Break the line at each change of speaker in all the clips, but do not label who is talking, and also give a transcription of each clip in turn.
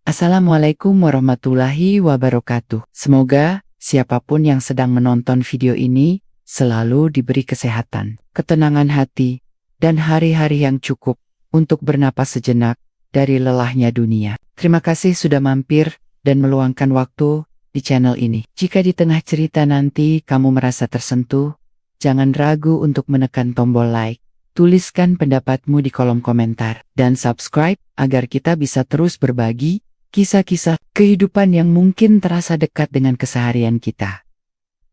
Assalamualaikum warahmatullahi wabarakatuh. Semoga siapapun yang sedang menonton video ini selalu diberi kesehatan, ketenangan hati, dan hari-hari yang cukup untuk bernapas sejenak dari lelahnya dunia. Terima kasih sudah mampir dan meluangkan waktu di channel ini. Jika di tengah cerita nanti kamu merasa tersentuh, jangan ragu untuk menekan tombol like. Tuliskan pendapatmu di kolom komentar dan subscribe agar kita bisa terus berbagi kisah-kisah kehidupan yang mungkin terasa dekat dengan keseharian kita.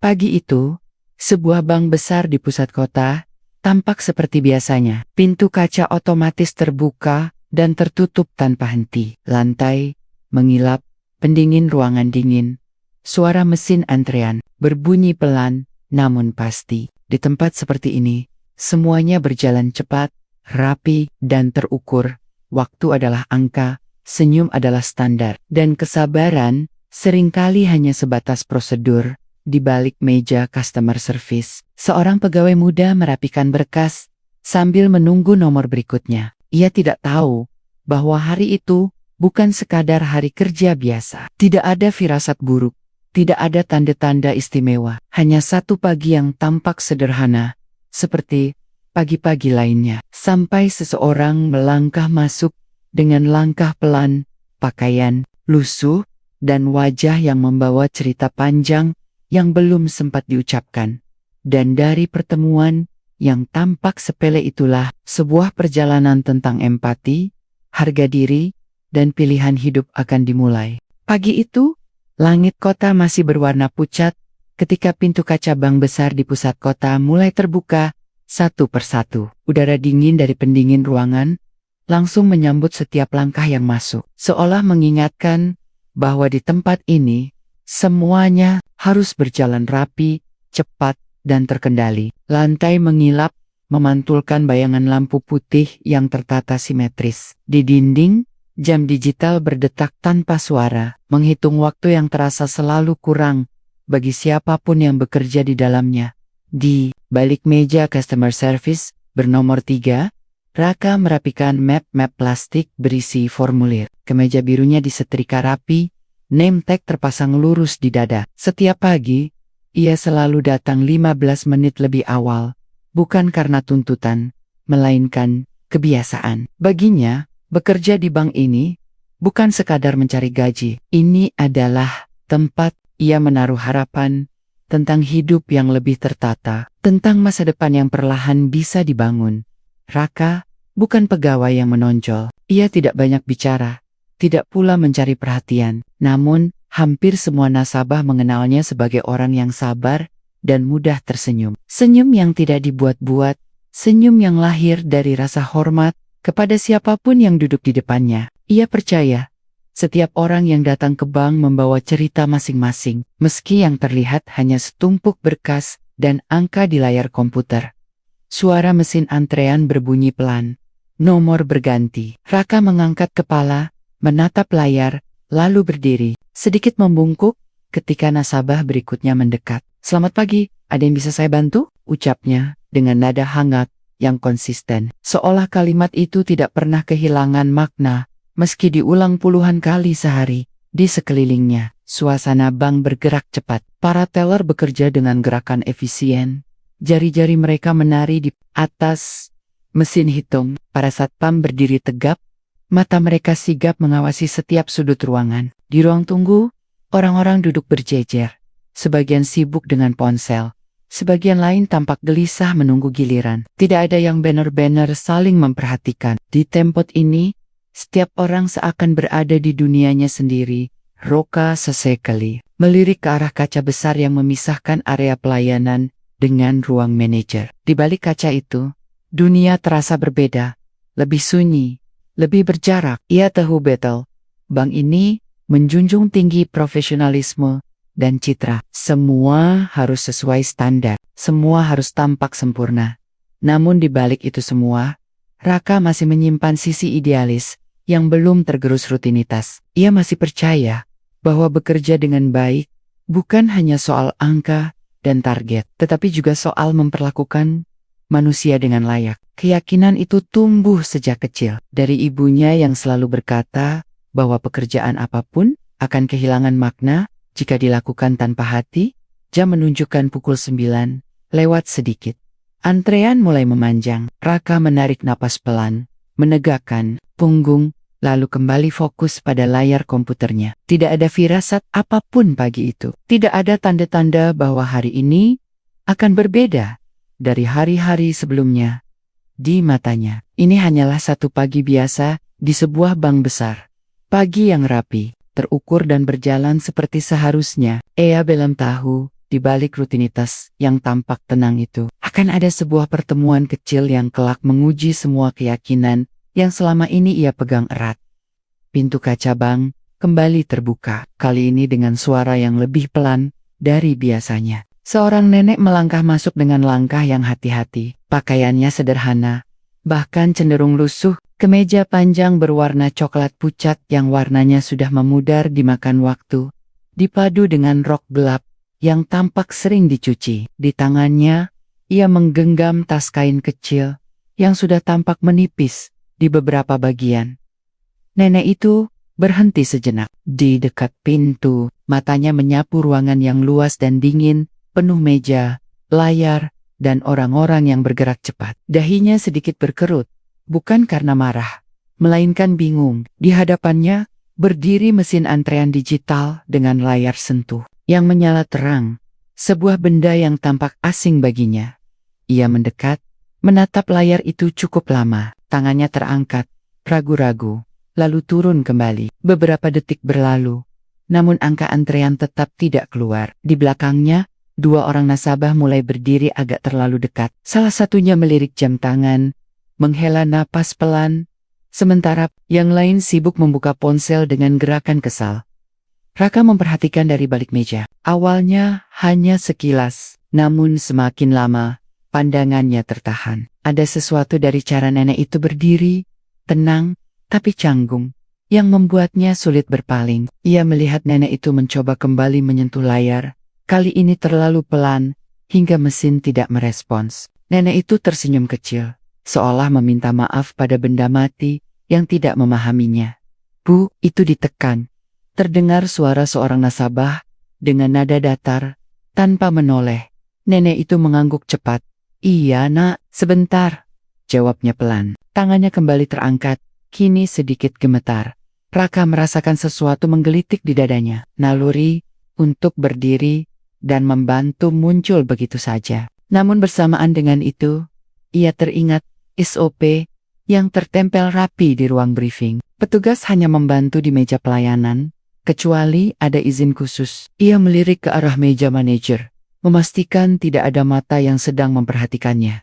Pagi itu, sebuah bank besar di pusat kota tampak seperti biasanya. Pintu kaca otomatis terbuka dan tertutup tanpa henti. Lantai mengilap, pendingin ruangan dingin. Suara mesin antrean berbunyi pelan namun pasti. Di tempat seperti ini, semuanya berjalan cepat, rapi, dan terukur. Waktu adalah angka, senyum adalah standar, dan kesabaran seringkali hanya sebatas prosedur. Di balik meja customer service, seorang pegawai muda merapikan berkas sambil menunggu nomor berikutnya. Ia tidak tahu bahwa hari itu bukan sekadar hari kerja biasa. Tidak ada firasat buruk, tidak ada tanda-tanda istimewa, hanya satu pagi yang tampak sederhana, seperti pagi-pagi lainnya, sampai seseorang melangkah masuk dengan langkah pelan, pakaian lusuh, dan wajah yang membawa cerita panjang yang belum sempat diucapkan. Dan dari pertemuan yang tampak sepele itulah sebuah perjalanan tentang empati, harga diri, dan pilihan hidup akan dimulai. Pagi itu, langit kota masih berwarna pucat, ketika pintu kaca bank besar di pusat kota mulai terbuka satu persatu. Udara dingin dari pendingin ruangan langsung menyambut setiap langkah yang masuk, seolah mengingatkan bahwa di tempat ini semuanya harus berjalan rapi, cepat, dan terkendali. Lantai mengilap, memantulkan bayangan lampu putih yang tertata simetris. Di dinding, jam digital berdetak tanpa suara, menghitung waktu yang terasa selalu kurang bagi siapapun yang bekerja di dalamnya. Di balik meja customer service bernomor 3, Raka merapikan map-map plastik berisi formulir. Kemeja birunya disetrika rapi, name tag terpasang lurus di dada. Setiap pagi, ia selalu datang 15 menit lebih awal, bukan karena tuntutan, melainkan kebiasaan. Baginya, bekerja di bank ini bukan sekadar mencari gaji. Ini adalah tempat ia menaruh harapan tentang hidup yang lebih tertata, tentang masa depan yang perlahan bisa dibangun. Raka bukan pegawai yang menonjol. Ia tidak banyak bicara, tidak pula mencari perhatian. Namun, hampir semua nasabah mengenalnya sebagai orang yang sabar dan mudah tersenyum. Senyum yang tidak dibuat-buat, senyum yang lahir dari rasa hormat kepada siapapun yang duduk di depannya. Ia percaya setiap orang yang datang ke bank membawa cerita masing-masing, meski yang terlihat hanya setumpuk berkas dan angka di layar komputer. Suara mesin antrean berbunyi pelan. Nomor berganti. Raka mengangkat kepala, menatap layar, lalu berdiri, sedikit membungkuk ketika nasabah berikutnya mendekat. "Selamat pagi, ada yang bisa saya bantu?" ucapnya dengan nada hangat yang konsisten. Seolah kalimat itu tidak pernah kehilangan makna, meski diulang puluhan kali sehari. Di sekelilingnya, suasana bank bergerak cepat. Para teller bekerja dengan gerakan efisien. Jari-jari mereka menari di atas mesin hitung. Para satpam berdiri tegap, mata mereka sigap mengawasi setiap sudut ruangan. Di ruang tunggu, orang-orang duduk berjejer. Sebagian sibuk dengan ponsel, sebagian lain tampak gelisah menunggu giliran. Tidak ada yang banner-banner saling memperhatikan. Di tempat ini, setiap orang seakan berada di dunianya sendiri. Roka sesekali melirik ke arah kaca besar yang memisahkan area pelayanan dengan ruang manajer. Di balik kaca itu, dunia terasa berbeda, lebih sunyi, lebih berjarak. Ia tahu betul, bank ini menjunjung tinggi profesionalisme dan citra. Semua harus sesuai standar, semua harus tampak sempurna. Namun di balik itu semua, Raka masih menyimpan sisi idealis yang belum tergerus rutinitas. Ia masih percaya bahwa bekerja dengan baik bukan hanya soal angka dan target, tetapi juga soal memperlakukan manusia dengan layak. Keyakinan itu tumbuh sejak kecil dari ibunya yang selalu berkata bahwa pekerjaan apapun akan kehilangan makna jika dilakukan tanpa hati. Jam menunjukkan pukul 9, lewat sedikit. Antrean mulai memanjang. Raka menarik napas pelan, menegakkan punggung, lalu kembali fokus pada layar komputernya. Tidak ada firasat apapun pagi itu. Tidak ada tanda-tanda bahwa hari ini akan berbeda dari hari-hari sebelumnya. Di matanya, ini hanyalah satu pagi biasa di sebuah bank besar. Pagi yang rapi, terukur dan berjalan seperti seharusnya. Ia belum tahu, di balik rutinitas yang tampak tenang itu, akan ada sebuah pertemuan kecil yang kelak menguji semua keyakinan yang selama ini ia pegang erat. Pintu kaca bank kembali terbuka, kali ini dengan suara yang lebih pelan dari biasanya. Seorang nenek melangkah masuk dengan langkah yang hati-hati. Pakaiannya sederhana, bahkan cenderung lusuh. Kemeja panjang berwarna coklat pucat yang warnanya sudah memudar dimakan waktu, dipadu dengan rok gelap yang tampak sering dicuci. Di tangannya, ia menggenggam tas kain kecil yang sudah tampak menipis di beberapa bagian. Nenek itu berhenti sejenak di dekat pintu, matanya menyapu ruangan yang luas dan dingin, penuh meja, layar, dan orang-orang yang bergerak cepat. Dahinya sedikit berkerut, bukan karena marah, melainkan bingung. Di hadapannya, berdiri mesin antrean digital dengan layar sentuh yang menyala terang, sebuah benda yang tampak asing baginya. Ia mendekat, menatap layar itu cukup lama, tangannya terangkat, ragu-ragu, lalu turun kembali. Beberapa detik berlalu, namun angka antrean tetap tidak keluar. Di belakangnya, dua orang nasabah mulai berdiri agak terlalu dekat. Salah satunya melirik jam tangan, menghela napas pelan, sementara yang lain sibuk membuka ponsel dengan gerakan kesal. Raka memperhatikan dari balik meja. Awalnya hanya sekilas, namun semakin lama, pandangannya tertahan. Ada sesuatu dari cara nenek itu berdiri, tenang, tapi canggung, yang membuatnya sulit berpaling. Ia melihat nenek itu mencoba kembali menyentuh layar, kali ini terlalu pelan, hingga mesin tidak merespons. Nenek itu tersenyum kecil, seolah meminta maaf pada benda mati yang tidak memahaminya. "Bu," itu ditekan. Terdengar suara seorang nasabah dengan nada datar, tanpa menoleh. Nenek itu mengangguk cepat. "Iya nak, sebentar," jawabnya pelan. Tangannya kembali terangkat, kini sedikit gemetar. Raka merasakan sesuatu menggelitik di dadanya. Naluri untuk berdiri dan membantu muncul begitu saja. Namun bersamaan dengan itu, ia teringat SOP yang tertempel rapi di ruang briefing. Petugas hanya membantu di meja pelayanan, kecuali ada izin khusus. Ia melirik ke arah meja manajer, memastikan tidak ada mata yang sedang memperhatikannya.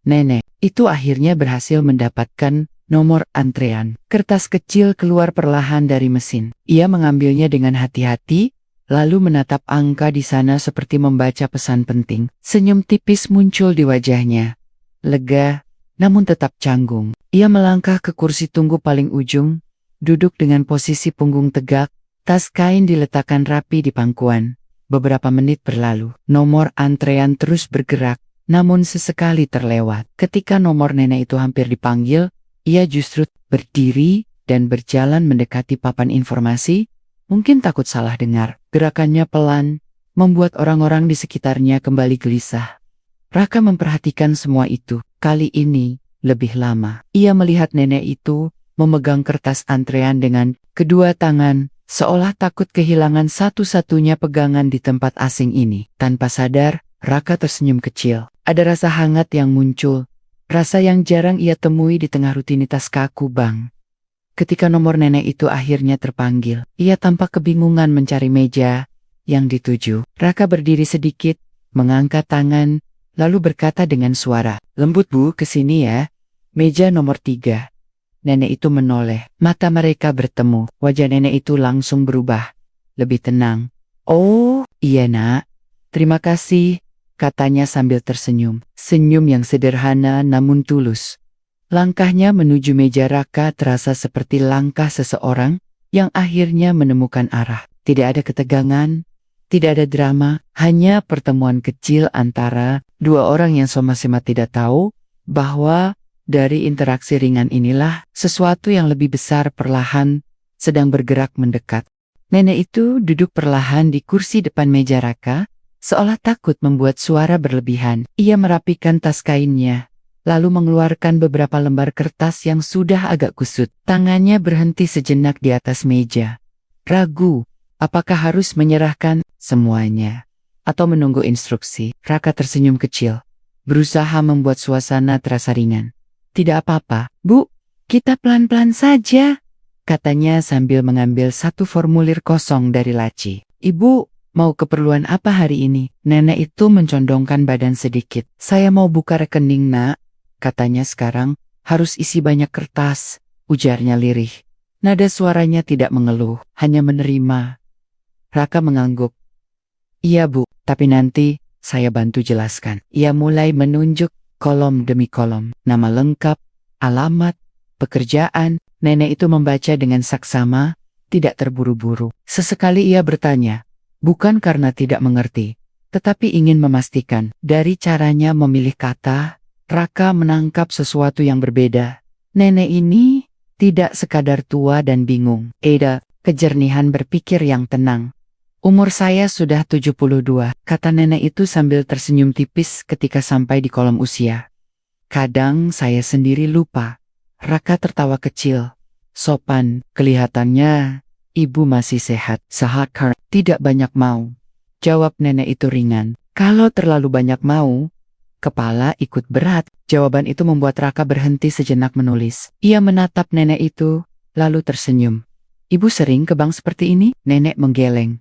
Nenek itu akhirnya berhasil mendapatkan nomor antrean. Kertas kecil keluar perlahan dari mesin. Ia mengambilnya dengan hati-hati, lalu menatap angka di sana seperti membaca pesan penting. Senyum tipis muncul di wajahnya. Lega, namun tetap canggung. Ia melangkah ke kursi tunggu paling ujung, duduk dengan posisi punggung tegak, tas kain diletakkan rapi di pangkuan. Beberapa menit berlalu, nomor antrean terus bergerak, namun sesekali terlewat. Ketika nomor nenek itu hampir dipanggil, ia justru berdiri dan berjalan mendekati papan informasi, mungkin takut salah dengar. Gerakannya pelan, membuat orang-orang di sekitarnya kembali gelisah. Raka memperhatikan semua itu. Kali ini, lebih lama. Ia melihat nenek itu memegang kertas antrean dengan kedua tangan, seolah takut kehilangan satu-satunya pegangan di tempat asing ini. Tanpa sadar, Raka tersenyum kecil. Ada rasa hangat yang muncul, rasa yang jarang ia temui di tengah rutinitas kaku bank. Ketika nomor nenek itu akhirnya terpanggil, ia tampak kebingungan mencari meja yang dituju. Raka berdiri sedikit, mengangkat tangan, lalu berkata dengan suara lembut, "Bu, kesini ya. Meja nomor 3. Nenek itu menoleh. Mata mereka bertemu. Wajah nenek itu langsung berubah. Lebih tenang. "Oh, iya nak. Terima kasih," katanya sambil tersenyum. Senyum yang sederhana namun tulus. Langkahnya menuju meja Raka terasa seperti langkah seseorang yang akhirnya menemukan arah. Tidak ada ketegangan, tidak ada drama, hanya pertemuan kecil antara dua orang yang sama-sama tidak tahu bahwa dari interaksi ringan inilah sesuatu yang lebih besar perlahan, sedang bergerak mendekat. Nenek itu duduk perlahan di kursi depan meja Raka, seolah takut membuat suara berlebihan. Ia merapikan tas kainnya, lalu mengeluarkan beberapa lembar kertas yang sudah agak kusut. Tangannya berhenti sejenak di atas meja. Ragu, apakah harus menyerahkan semuanya atau menunggu instruksi. Raka tersenyum kecil, berusaha membuat suasana terasa ringan. Tidak apa-apa, Bu, kita pelan-pelan saja, katanya sambil mengambil satu formulir kosong dari laci. Ibu, mau keperluan apa hari ini? Nenek itu mencondongkan badan sedikit. Saya mau buka rekening, Nak, katanya. Sekarang harus isi banyak kertas, ujarnya lirih. Nada suaranya tidak mengeluh, hanya menerima. Raka mengangguk. Iya, Bu, tapi nanti saya bantu jelaskan. Ia mulai menunjuk kolom demi kolom, nama lengkap, alamat, pekerjaan. Nenek itu membaca dengan saksama, tidak terburu-buru. Sesekali ia bertanya, bukan karena tidak mengerti, tetapi ingin memastikan. Dari caranya memilih kata, Raka menangkap sesuatu yang berbeda. Nenek ini tidak sekadar tua dan bingung. Ada kejernihan berpikir yang tenang. Umur saya sudah 72, kata nenek itu sambil tersenyum tipis ketika sampai di kolom usia. Kadang saya sendiri lupa. Raka tertawa kecil. Sopan, kelihatannya ibu masih sehat. Sahakar, tidak banyak mau, jawab nenek itu ringan. Kalau terlalu banyak mau, kepala ikut berat. Jawaban itu membuat Raka berhenti sejenak menulis. Ia menatap nenek itu, lalu tersenyum. Ibu sering ke bank seperti ini? Nenek menggeleng.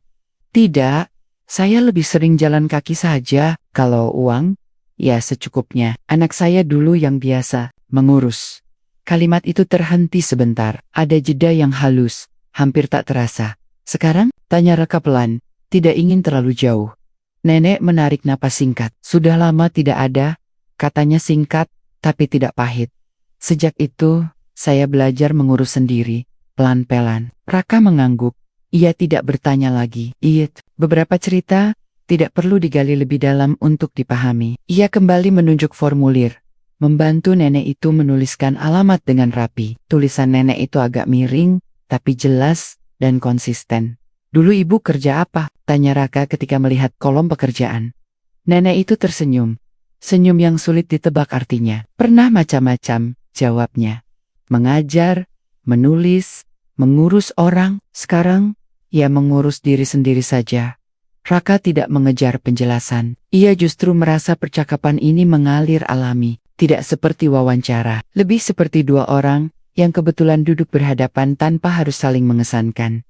Tidak, saya lebih sering jalan kaki saja. Kalau uang, ya secukupnya. Anak saya dulu yang biasa mengurus. Kalimat itu terhenti sebentar. Ada jeda yang halus, hampir tak terasa. Sekarang, tanya Raka pelan, tidak ingin terlalu jauh. Nenek menarik napas singkat. Sudah lama tidak ada, katanya singkat, tapi tidak pahit. Sejak itu, saya belajar mengurus sendiri, pelan-pelan. Raka mengangguk. Ia tidak bertanya lagi. Beberapa cerita tidak perlu digali lebih dalam untuk dipahami. Ia kembali menunjuk formulir, membantu nenek itu menuliskan alamat dengan rapi. Tulisan nenek itu agak miring, tapi jelas dan konsisten. Dulu ibu kerja apa? Tanya Raka ketika melihat kolom pekerjaan. Nenek itu tersenyum. Senyum yang sulit ditebak artinya. Pernah macam-macam, jawabnya. Mengajar, menulis, mengurus orang. Sekarang, ia mengurus diri sendiri saja. Raka tidak mengejar penjelasan. Ia justru merasa percakapan ini mengalir alami. Tidak seperti wawancara, lebih seperti dua orang yang kebetulan duduk berhadapan tanpa harus saling mengesankan.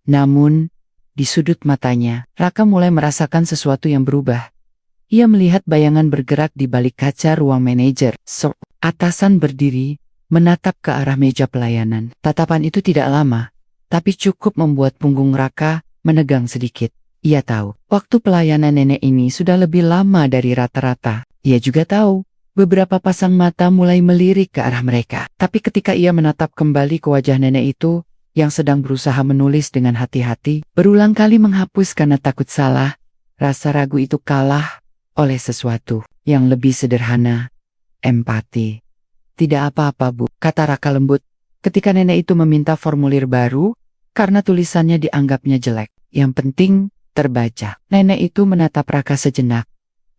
Namun, di sudut matanya, Raka mulai merasakan sesuatu yang berubah. Ia melihat bayangan bergerak di balik kaca ruang manajer. Atasan berdiri, menatap ke arah meja pelayanan. Tatapan itu tidak lama, tapi cukup membuat punggung Raka menegang sedikit. Ia tahu, waktu pelayanan nenek ini sudah lebih lama dari rata-rata. Ia juga tahu, beberapa pasang mata mulai melirik ke arah mereka. Tapi ketika ia menatap kembali ke wajah nenek itu, yang sedang berusaha menulis dengan hati-hati, berulang kali menghapus karena takut salah, rasa ragu itu kalah oleh sesuatu yang lebih sederhana, empati. Tidak apa-apa, Bu, kata Raka lembut, ketika nenek itu meminta formulir baru, karena tulisannya dianggapnya jelek. Yang penting, terbaca. Nenek itu menatap Raka sejenak,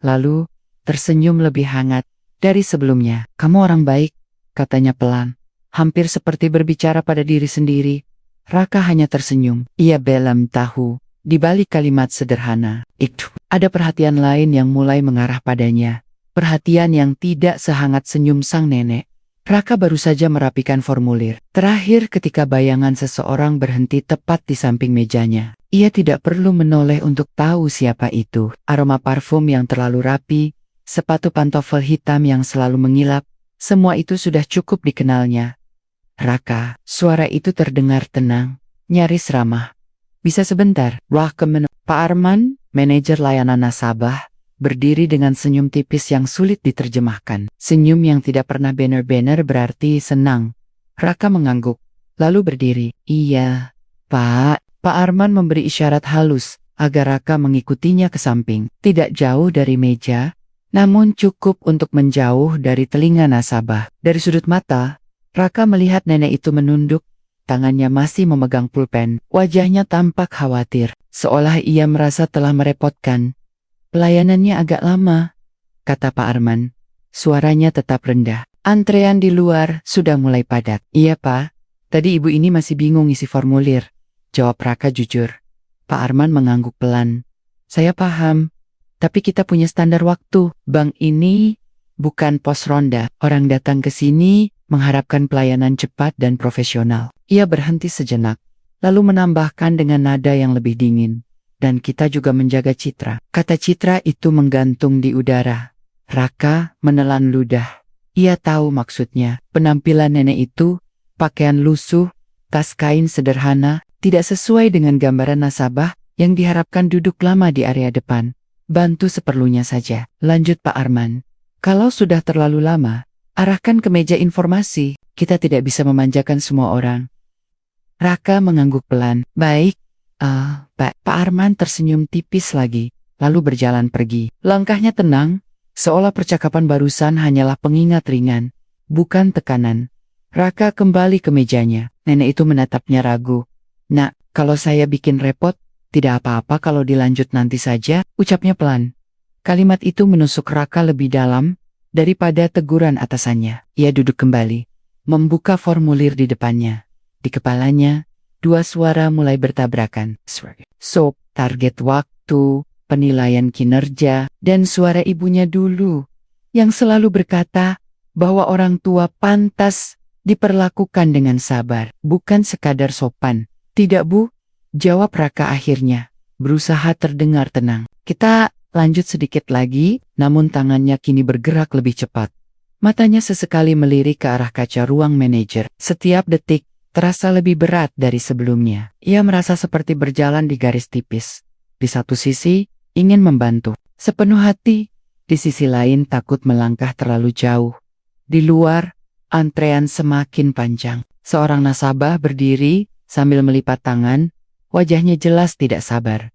lalu tersenyum lebih hangat dari sebelumnya. Kamu orang baik, katanya pelan, hampir seperti berbicara pada diri sendiri. Raka hanya tersenyum. Ia belum tahu, di balik kalimat sederhana itu, ada perhatian lain yang mulai mengarah padanya. Perhatian yang tidak sehangat senyum sang nenek. Raka baru saja merapikan formulir. Terakhir ketika bayangan seseorang berhenti tepat di samping mejanya. Ia tidak perlu menoleh untuk tahu siapa itu. Aroma parfum yang terlalu rapi, sepatu pantofel hitam yang selalu mengilap, semua itu sudah cukup dikenalnya. Raka, suara itu terdengar tenang, nyaris ramah. Bisa sebentar? Raka Pak Arman, manajer layanan nasabah, berdiri dengan senyum tipis yang sulit diterjemahkan. Senyum yang tidak pernah benar-benar berarti senang. Raka mengangguk, lalu berdiri. Iya, Pak. Pak Arman memberi isyarat halus agar Raka mengikutinya ke samping. Tidak jauh dari meja, namun cukup untuk menjauh dari telinga nasabah. Dari sudut mata, Raka melihat nenek itu menunduk, tangannya masih memegang pulpen. Wajahnya tampak khawatir, seolah ia merasa telah merepotkan. Pelayanannya agak lama, kata Pak Arman. Suaranya tetap rendah. Antrean di luar sudah mulai padat. Iya Pak, tadi ibu ini masih bingung isi formulir, jawab Raka jujur. Pak Arman mengangguk pelan. Saya paham, tapi kita punya standar waktu. Bank ini bukan pos ronda. Orang datang ke sini mengharapkan pelayanan cepat dan profesional. Ia berhenti sejenak, lalu menambahkan dengan nada yang lebih dingin. Dan kita juga menjaga citra. Kata citra itu menggantung di udara. Raka menelan ludah. Ia tahu maksudnya. Penampilan nenek itu, pakaian lusuh, tas kain sederhana, tidak sesuai dengan gambaran nasabah yang diharapkan duduk lama di area depan. Bantu seperlunya saja, lanjut Pak Arman. Kalau sudah terlalu lama, arahkan ke meja informasi. Kita tidak bisa memanjakan semua orang. Raka mengangguk pelan. Baik, Pak Arman tersenyum tipis lagi, lalu berjalan pergi. Langkahnya tenang, seolah percakapan barusan hanyalah pengingat ringan, bukan tekanan. Raka kembali ke mejanya. Nenek itu menatapnya ragu. Nak, kalau saya bikin repot, tidak apa-apa kalau dilanjut nanti saja, ucapnya pelan. Kalimat itu menusuk Raka lebih dalam daripada teguran atasannya. Ia duduk kembali, membuka formulir di depannya. Di kepalanya, dua suara mulai bertabrakan. SOP, target waktu, penilaian kinerja, dan suara ibunya dulu, yang selalu berkata bahwa orang tua pantas diperlakukan dengan sabar, bukan sekadar sopan. Tidak Bu, jawab Raka akhirnya, berusaha terdengar tenang. Kita lanjut sedikit lagi, namun tangannya kini bergerak lebih cepat. Matanya sesekali melirik ke arah kaca ruang manajer. Setiap detik terasa lebih berat dari sebelumnya. Ia merasa seperti berjalan di garis tipis. Di satu sisi, ingin membantu sepenuh hati, di sisi lain takut melangkah terlalu jauh. Di luar, antrean semakin panjang. Seorang nasabah berdiri sambil melipat tangan, wajahnya jelas tidak sabar.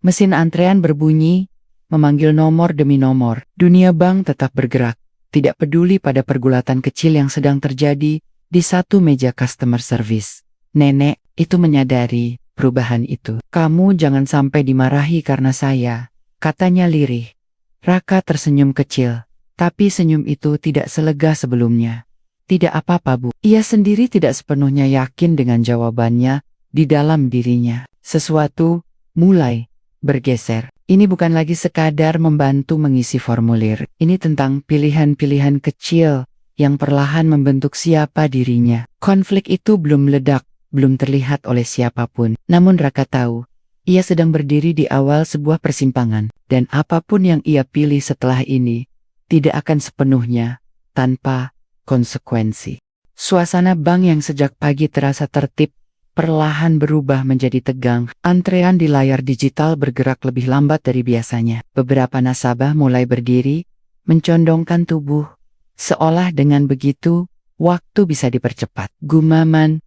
Mesin antrean berbunyi, memanggil nomor demi nomor. Dunia bank tetap bergerak, tidak peduli pada pergulatan kecil yang sedang terjadi di satu meja customer service. Nenek itu menyadari perubahan itu. Kamu jangan sampai dimarahi karena saya, katanya lirih. Raka tersenyum kecil, tapi senyum itu tidak selega sebelumnya. Tidak apa-apa Bu. Ia sendiri tidak sepenuhnya yakin dengan jawabannya di dalam dirinya. Sesuatu mulai bergeser. Ini bukan lagi sekadar membantu mengisi formulir. Ini tentang pilihan-pilihan kecil yang perlahan membentuk siapa dirinya. Konflik itu belum meledak, belum terlihat oleh siapapun. Namun Raka tahu, ia sedang berdiri di awal sebuah persimpangan. Dan apapun yang ia pilih setelah ini, tidak akan sepenuhnya tanpa konsekuensi. Suasana bank yang sejak pagi terasa tertib, perlahan berubah menjadi tegang. Antrean di layar digital bergerak lebih lambat dari biasanya. Beberapa nasabah mulai berdiri, mencondongkan tubuh. Seolah dengan begitu, waktu bisa dipercepat. Gumaman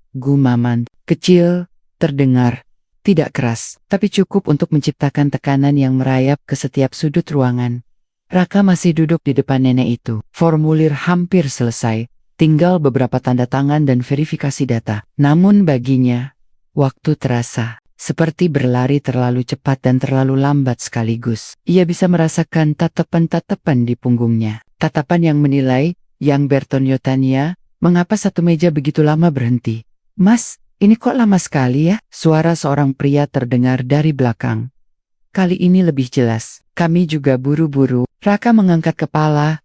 kecil, terdengar. Tidak keras, tapi cukup untuk menciptakan tekanan yang merayap ke setiap sudut ruangan. Raka masih duduk di depan nenek itu. Formulir hampir selesai. Tinggal beberapa tanda tangan dan verifikasi data. Namun baginya, waktu terasa seperti berlari terlalu cepat dan terlalu lambat sekaligus. Ia bisa merasakan tatapan-tatapan di punggungnya. Tatapan yang menilai, yang Bertonio tanya, mengapa satu meja begitu lama berhenti? Mas, ini kok lama sekali ya? Suara seorang pria terdengar dari belakang. Kali ini lebih jelas. Kami juga buru-buru. Raka mengangkat kepala,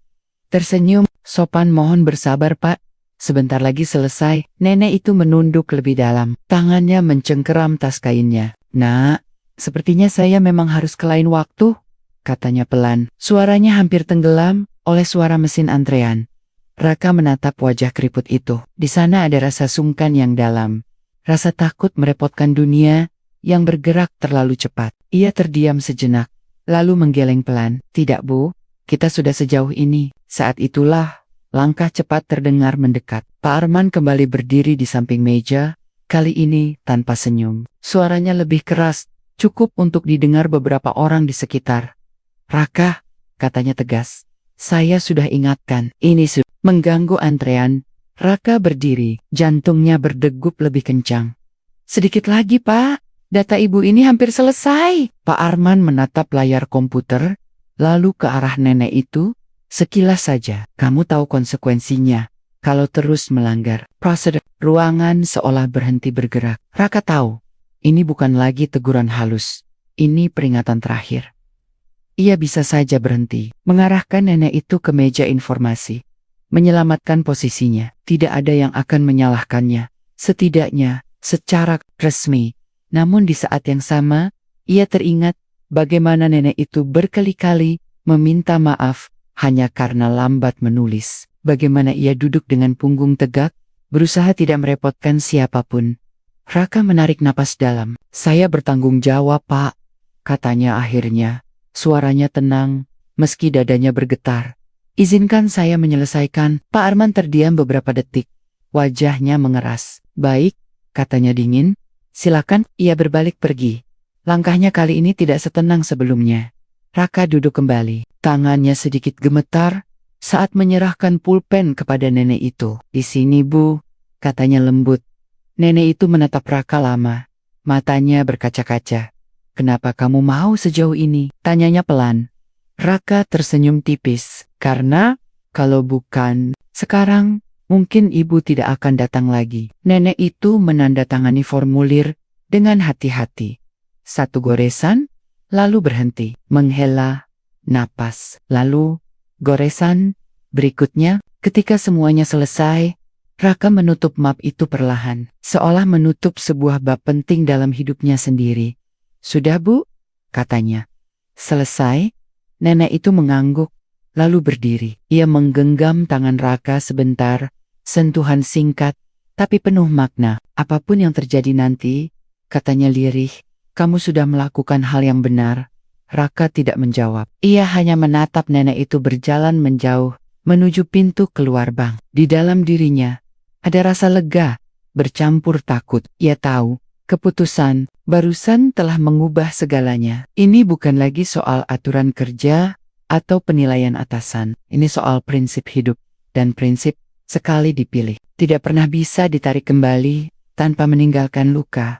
tersenyum. Sopan mohon bersabar Pak, sebentar lagi selesai. Nenek itu menunduk lebih dalam, tangannya mencengkeram tas kainnya. Nak, sepertinya saya memang harus ke lain waktu, katanya pelan. Suaranya hampir tenggelam oleh suara mesin antrean. Raka menatap wajah keriput itu. Di sana ada rasa sungkan yang dalam, rasa takut merepotkan dunia yang bergerak terlalu cepat. Ia terdiam sejenak, lalu menggeleng pelan. Tidak Bu, kita sudah sejauh ini. Saat itulah, langkah cepat terdengar mendekat. Pak Arman kembali berdiri di samping meja, kali ini tanpa senyum. Suaranya lebih keras, cukup untuk didengar beberapa orang di sekitar. Raka, katanya tegas, saya sudah ingatkan, ini sudah mengganggu antrean. Raka berdiri, jantungnya berdegup lebih kencang. Sedikit lagi, Pak. Data ibu ini hampir selesai. Pak Arman menatap layar komputer, lalu ke arah nenek itu. Sekilas saja, kamu tahu konsekuensinya. Kalau terus melanggar prosedur, ruangan seolah berhenti bergerak. Raka tahu, ini bukan lagi teguran halus. Ini peringatan terakhir. Ia bisa saja berhenti, mengarahkan nenek itu ke meja informasi. Menyelamatkan posisinya, tidak ada yang akan menyalahkannya. Setidaknya, secara resmi. Namun di saat yang sama, ia teringat bagaimana nenek itu berkali-kali meminta maaf hanya karena lambat menulis. Bagaimana ia duduk dengan punggung tegak, berusaha tidak merepotkan siapapun. Raka menarik napas dalam. Saya bertanggung jawab, Pak, katanya akhirnya. Suaranya tenang, meski dadanya bergetar. Izinkan saya menyelesaikan. Pak Arman terdiam beberapa detik. Wajahnya mengeras. Baik, katanya dingin. Silakan. Ia berbalik pergi. Langkahnya kali ini tidak setenang sebelumnya. Raka duduk kembali. Tangannya sedikit gemetar saat menyerahkan pulpen kepada nenek itu. Di sini, Bu, katanya lembut. Nenek itu menatap Raka lama. Matanya berkaca-kaca. Kenapa kamu mau sejauh ini? Tanyanya pelan. Raka tersenyum tipis. Karena, kalau bukan, sekarang, mungkin ibu tidak akan datang lagi. Nenek itu menandatangani formulir dengan hati-hati. Satu goresan, lalu berhenti. Menghela napas. Lalu, goresan. Berikutnya, ketika semuanya selesai, Raka menutup map itu perlahan. Seolah menutup sebuah bab penting dalam hidupnya sendiri. Sudah, Bu? Katanya. Selesai? Nenek itu mengangguk, lalu berdiri. Ia menggenggam tangan Raka sebentar, sentuhan singkat, tapi penuh makna. Apapun yang terjadi nanti, katanya lirih, kamu sudah melakukan hal yang benar. Raka tidak menjawab. Ia hanya menatap nenek itu berjalan menjauh, menuju pintu keluar bank. Di dalam dirinya, ada rasa lega, bercampur takut. Ia tahu, keputusan barusan telah mengubah segalanya. Ini bukan lagi soal aturan kerja atau penilaian atasan. Ini soal prinsip hidup. Dan prinsip, sekali dipilih, tidak pernah bisa ditarik kembali tanpa meninggalkan luka.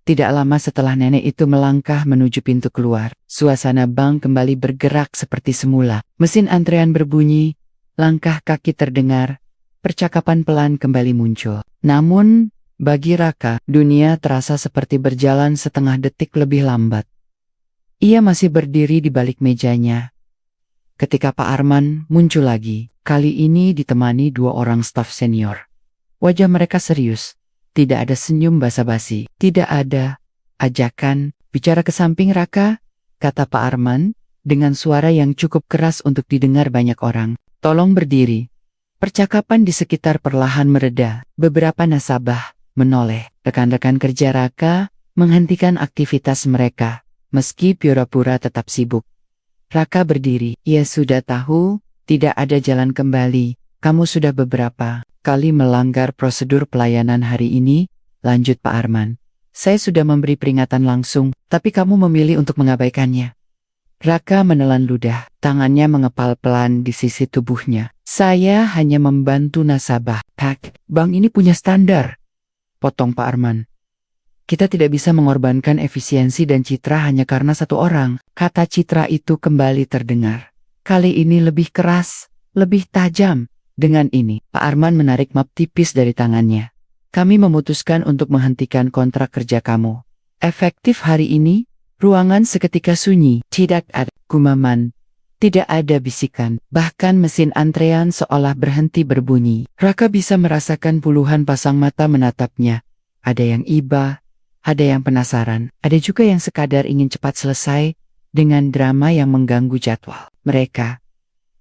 Tidak lama setelah nenek itu melangkah menuju pintu keluar, suasana bank kembali bergerak seperti semula. Mesin antrean berbunyi, langkah kaki terdengar, percakapan pelan kembali muncul. Namun, bagi Raka, dunia terasa seperti berjalan setengah detik lebih lambat. Ia masih berdiri di balik mejanya. Ketika Pak Arman muncul lagi, kali ini ditemani dua orang staf senior. Wajah mereka serius, tidak ada senyum basa-basi, tidak ada ajakan, bicara ke samping Raka, kata Pak Arman, dengan suara yang cukup keras untuk didengar banyak orang. Tolong berdiri. Percakapan di sekitar perlahan mereda, beberapa nasabah menoleh. Rekan-rekan kerja Raka menghentikan aktivitas mereka, meski pura-pura tetap sibuk. Raka berdiri. Ia sudah tahu, tidak ada jalan kembali. Kamu sudah beberapa kali melanggar prosedur pelayanan hari ini, lanjut Pak Arman. Saya sudah memberi peringatan langsung, tapi kamu memilih untuk mengabaikannya. Raka menelan ludah, tangannya mengepal pelan di sisi tubuhnya. Saya hanya membantu nasabah. Pak, bank ini punya standar. Potong Pak Arman. Kita tidak bisa mengorbankan efisiensi dan citra hanya karena satu orang. Kata citra itu kembali terdengar. Kali ini lebih keras, lebih tajam. Dengan ini, Pak Arman menarik map tipis dari tangannya. Kami memutuskan untuk menghentikan kontrak kerja kamu. Efektif hari ini, ruangan seketika sunyi. Tidak ada gumaman. Tidak ada bisikan. Bahkan mesin antrean seolah berhenti berbunyi. Raka bisa merasakan puluhan pasang mata menatapnya. Ada yang iba, ada yang penasaran, ada juga yang sekadar ingin cepat selesai dengan drama yang mengganggu jadwal mereka.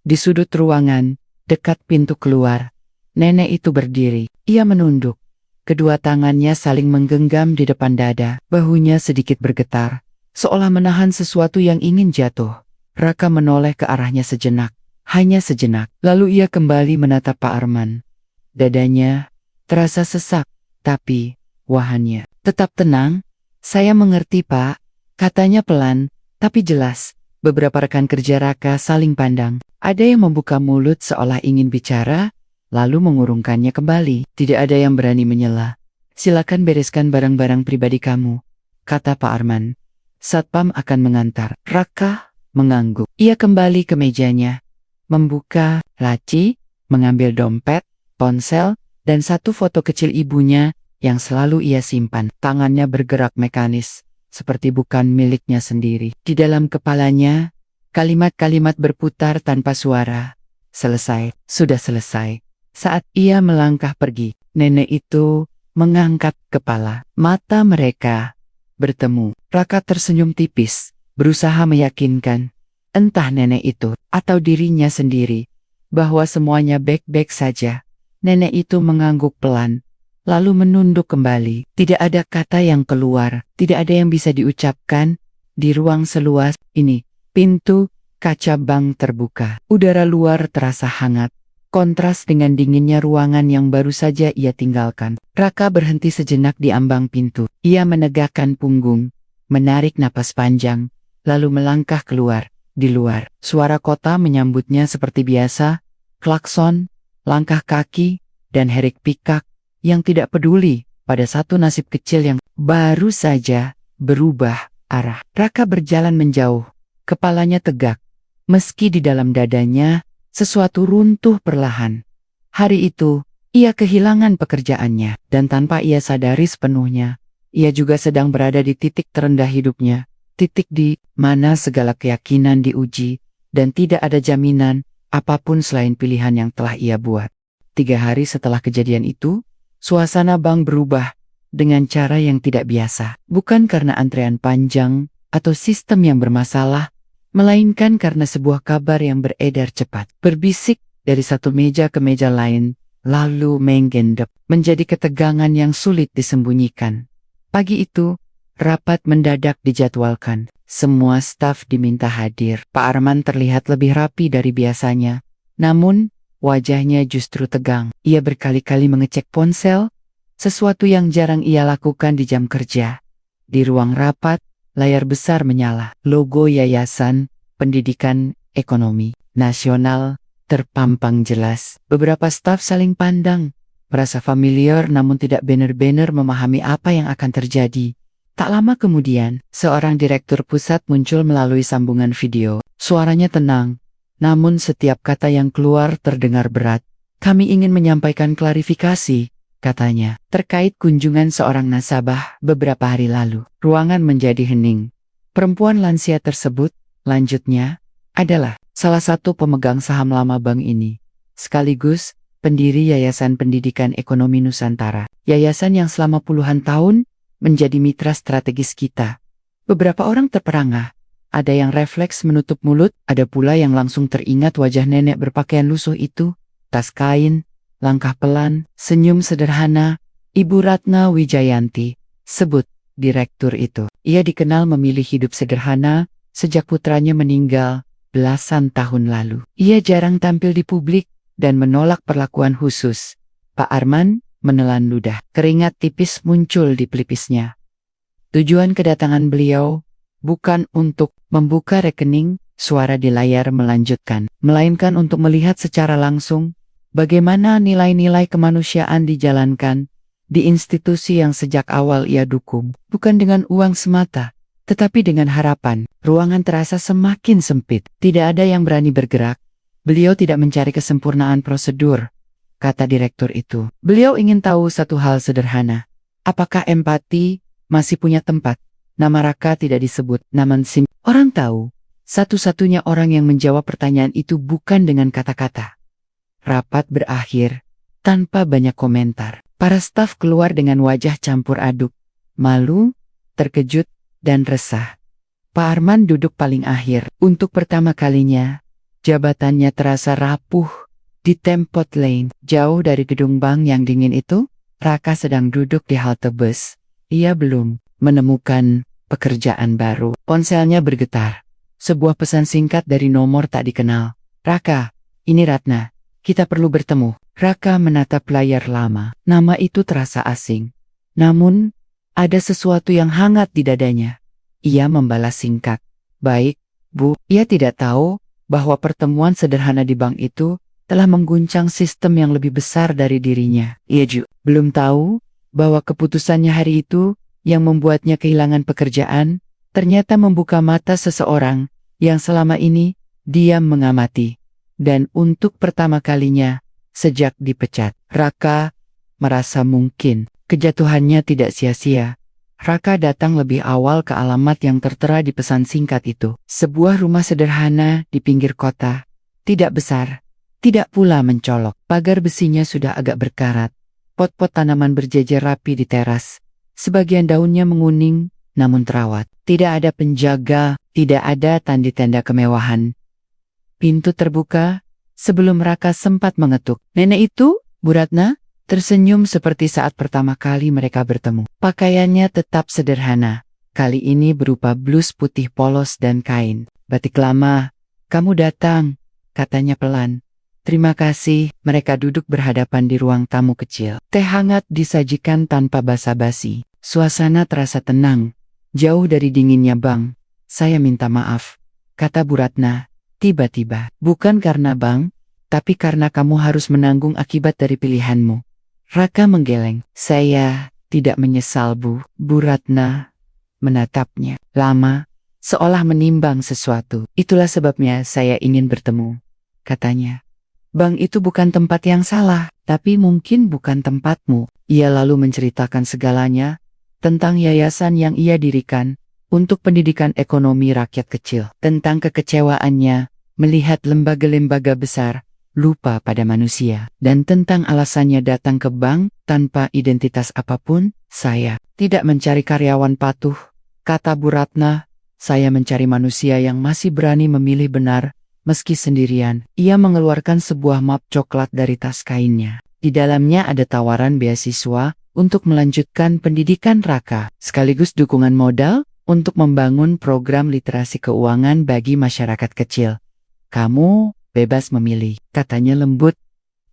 Di sudut ruangan, dekat pintu keluar, nenek itu berdiri. Ia menunduk. Kedua tangannya saling menggenggam di depan dada, bahunya sedikit bergetar, seolah menahan sesuatu yang ingin jatuh. Raka menoleh ke arahnya sejenak, hanya sejenak, lalu ia kembali menatap Pak Arman. Dadanya terasa sesak, tapi wahannya tetap tenang. Saya mengerti, Pak, katanya pelan, tapi jelas. Beberapa rekan kerja Raka saling pandang. Ada yang membuka mulut seolah ingin bicara, lalu mengurungkannya kembali. Tidak ada yang berani menyela. Silakan bereskan barang-barang pribadi kamu, kata Pak Arman. Satpam akan mengantar. Raka mengangguk. Ia kembali ke mejanya, membuka laci, mengambil dompet, ponsel, dan satu foto kecil ibunya yang selalu ia simpan. Tangannya bergerak mekanis, seperti bukan miliknya sendiri. Di dalam kepalanya, kalimat-kalimat berputar tanpa suara. Selesai, sudah selesai. Saat ia melangkah pergi, nenek itu mengangkat kepala. Mata mereka bertemu. Raka tersenyum tipis, berusaha meyakinkan, entah nenek itu atau dirinya sendiri, bahwa semuanya baik-baik saja. Nenek itu mengangguk pelan, lalu menunduk kembali. Tidak ada kata yang keluar, tidak ada yang bisa diucapkan. Di ruang seluas ini, pintu kaca bank terbuka. Udara luar terasa hangat, kontras dengan dinginnya ruangan yang baru saja ia tinggalkan. Raka berhenti sejenak di ambang pintu. Ia menegakkan punggung, menarik napas panjang, lalu melangkah keluar. Di luar, suara kota menyambutnya seperti biasa, klakson, langkah kaki, dan herek pikak yang tidak peduli pada satu nasib kecil yang baru saja berubah arah. Raka berjalan menjauh, kepalanya tegak, meski di dalam dadanya sesuatu runtuh perlahan. Hari itu, ia kehilangan pekerjaannya, dan tanpa ia sadari sepenuhnya, ia juga sedang berada di titik terendah hidupnya, titik di mana segala keyakinan diuji, dan tidak ada jaminan apapun selain pilihan yang telah ia buat. 3 hari setelah kejadian itu, suasana bank berubah dengan cara yang tidak biasa. Bukan karena antrean panjang atau sistem yang bermasalah, melainkan karena sebuah kabar yang beredar cepat, berbisik dari satu meja ke meja lain, lalu menggendap, menjadi ketegangan yang sulit disembunyikan. Pagi itu, rapat mendadak dijadwalkan. Semua staf diminta hadir. Pak Arman terlihat lebih rapi dari biasanya, namun wajahnya justru tegang. Ia berkali-kali mengecek ponsel, sesuatu yang jarang ia lakukan di jam kerja. Di ruang rapat, layar besar menyala. Logo Yayasan Pendidikan Ekonomi Nasional terpampang jelas. Beberapa staf saling pandang, merasa familiar namun tidak benar-benar memahami apa yang akan terjadi. Tak lama kemudian, seorang direktur pusat muncul melalui sambungan video. Suaranya tenang, namun setiap kata yang keluar terdengar berat. Kami ingin menyampaikan klarifikasi, katanya, terkait kunjungan seorang nasabah beberapa hari lalu. Ruangan menjadi hening. Perempuan lansia tersebut, lanjutnya, adalah salah satu pemegang saham lama bank ini, sekaligus pendiri Yayasan Pendidikan Ekonomi Nusantara. Yayasan yang selama puluhan tahun menjadi mitra strategis kita. Beberapa orang terperangah, ada yang refleks menutup mulut, ada pula yang langsung teringat wajah nenek berpakaian lusuh itu, tas kain, langkah pelan, senyum sederhana. Ibu Ratna Wijayanti, sebut direktur itu. Ia dikenal memilih hidup sederhana sejak putranya meninggal belasan tahun lalu. Ia jarang tampil di publik dan menolak perlakuan khusus. Pak Arman menelan ludah. Keringat tipis muncul di pelipisnya. Tujuan kedatangan beliau bukan untuk membuka rekening, suara di layar melanjutkan, melainkan untuk melihat secara langsung bagaimana nilai-nilai kemanusiaan dijalankan di institusi yang sejak awal ia dukung. Bukan dengan uang semata, tetapi dengan harapan. Ruangan terasa semakin sempit. Tidak ada yang berani bergerak. Beliau tidak mencari kesempurnaan prosedur, kata direktur itu. Beliau ingin tahu satu hal sederhana. Apakah empati masih punya tempat? Nama Raka tidak disebut, namun orang tahu. Satu-satunya orang yang menjawab pertanyaan itu bukan dengan kata-kata. Rapat berakhir tanpa banyak komentar. Para staf keluar dengan wajah campur aduk, malu, terkejut, dan resah. Pak Arman duduk paling akhir. Untuk pertama kalinya, jabatannya terasa rapuh. Di Tempot Lane, jauh dari gedung bank yang dingin itu, Raka sedang duduk di halte bus. Ia belum menemukan pekerjaan baru. Ponselnya bergetar. Sebuah pesan singkat dari nomor tak dikenal. Raka, ini Ratna. Kita perlu bertemu. Raka menatap layar lama. Nama itu terasa asing. Namun, ada sesuatu yang hangat di dadanya. Ia membalas singkat. Baik, Bu. Ia tidak tahu bahwa pertemuan sederhana di bank itu telah mengguncang sistem yang lebih besar dari dirinya. Ia juga belum tahu bahwa keputusannya hari itu yang membuatnya kehilangan pekerjaan, ternyata membuka mata seseorang yang selama ini diam mengamati. Dan untuk pertama kalinya, sejak dipecat, Raka merasa mungkin kejatuhannya tidak sia-sia. Raka datang lebih awal ke alamat yang tertera di pesan singkat itu. Sebuah rumah sederhana di pinggir kota, tidak besar, tidak pula mencolok. Pagar besinya sudah agak berkarat. Pot-pot tanaman berjejer rapi di teras. Sebagian daunnya menguning, namun terawat. Tidak ada penjaga, tidak ada tanda-tanda kemewahan. Pintu terbuka, sebelum Raka sempat mengetuk. "Nenek itu, Bu Ratna?" Tersenyum seperti saat pertama kali mereka bertemu. Pakaiannya tetap sederhana. Kali ini berupa blus putih polos dan kain. "Batik lama, kamu datang," katanya pelan. "Terima kasih." Mereka duduk berhadapan di ruang tamu kecil. Teh hangat disajikan tanpa basa-basi. Suasana terasa tenang, jauh dari dinginnya. "Bang, saya minta maaf," kata Bu Ratna. Tiba-tiba, "Bukan karena Bang, tapi karena kamu harus menanggung akibat dari pilihanmu." Raka menggeleng. "Saya tidak menyesal, Bu." Bu Ratna menatapnya lama, seolah menimbang sesuatu. "Itulah sebabnya saya ingin bertemu," katanya. "Bang itu bukan tempat yang salah, tapi mungkin bukan tempatmu." Ia lalu menceritakan segalanya tentang yayasan yang ia dirikan untuk pendidikan ekonomi rakyat kecil, tentang kekecewaannya melihat lembaga-lembaga besar lupa pada manusia, dan tentang alasannya datang ke bank tanpa identitas apapun. "Saya tidak mencari karyawan patuh," kata Bu Ratna. "Saya mencari manusia yang masih berani memilih benar, meski sendirian." Ia mengeluarkan sebuah map coklat dari tas kainnya. Di dalamnya ada tawaran beasiswa untuk melanjutkan pendidikan Raka, sekaligus dukungan modal untuk membangun program literasi keuangan bagi masyarakat kecil. "Kamu bebas memilih," katanya lembut.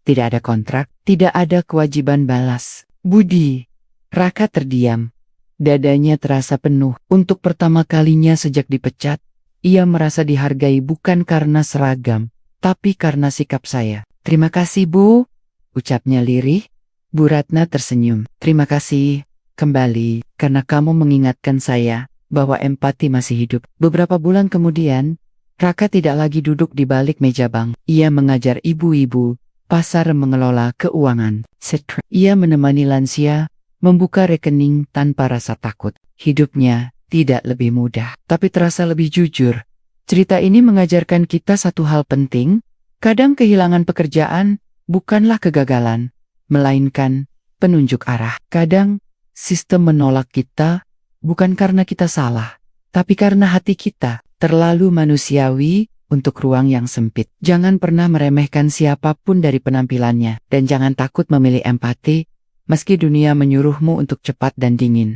"Tidak ada kontrak, tidak ada kewajiban balas budi." Raka terdiam. Dadanya terasa penuh. Untuk pertama kalinya sejak dipecat, ia merasa dihargai bukan karena seragam, tapi karena sikap saya. "Terima kasih, Bu," ucapnya lirih. Bu Ratna tersenyum. "Terima kasih kembali, karena kamu mengingatkan saya bahwa empati masih hidup." Beberapa bulan kemudian, Raka tidak lagi duduk di balik meja bank. Ia mengajar ibu-ibu pasar mengelola keuangan. Ia menemani lansia membuka rekening tanpa rasa takut. Hidupnya tidak lebih mudah, tapi terasa lebih jujur. Cerita ini mengajarkan kita satu hal penting. Kadang kehilangan pekerjaan bukanlah kegagalan, melainkan penunjuk arah. Kadang sistem menolak kita bukan karena kita salah, tapi karena hati kita terlalu manusiawi untuk ruang yang sempit. Jangan pernah meremehkan siapapun dari penampilannya, dan jangan takut memilih empati, meski dunia menyuruhmu untuk cepat dan dingin.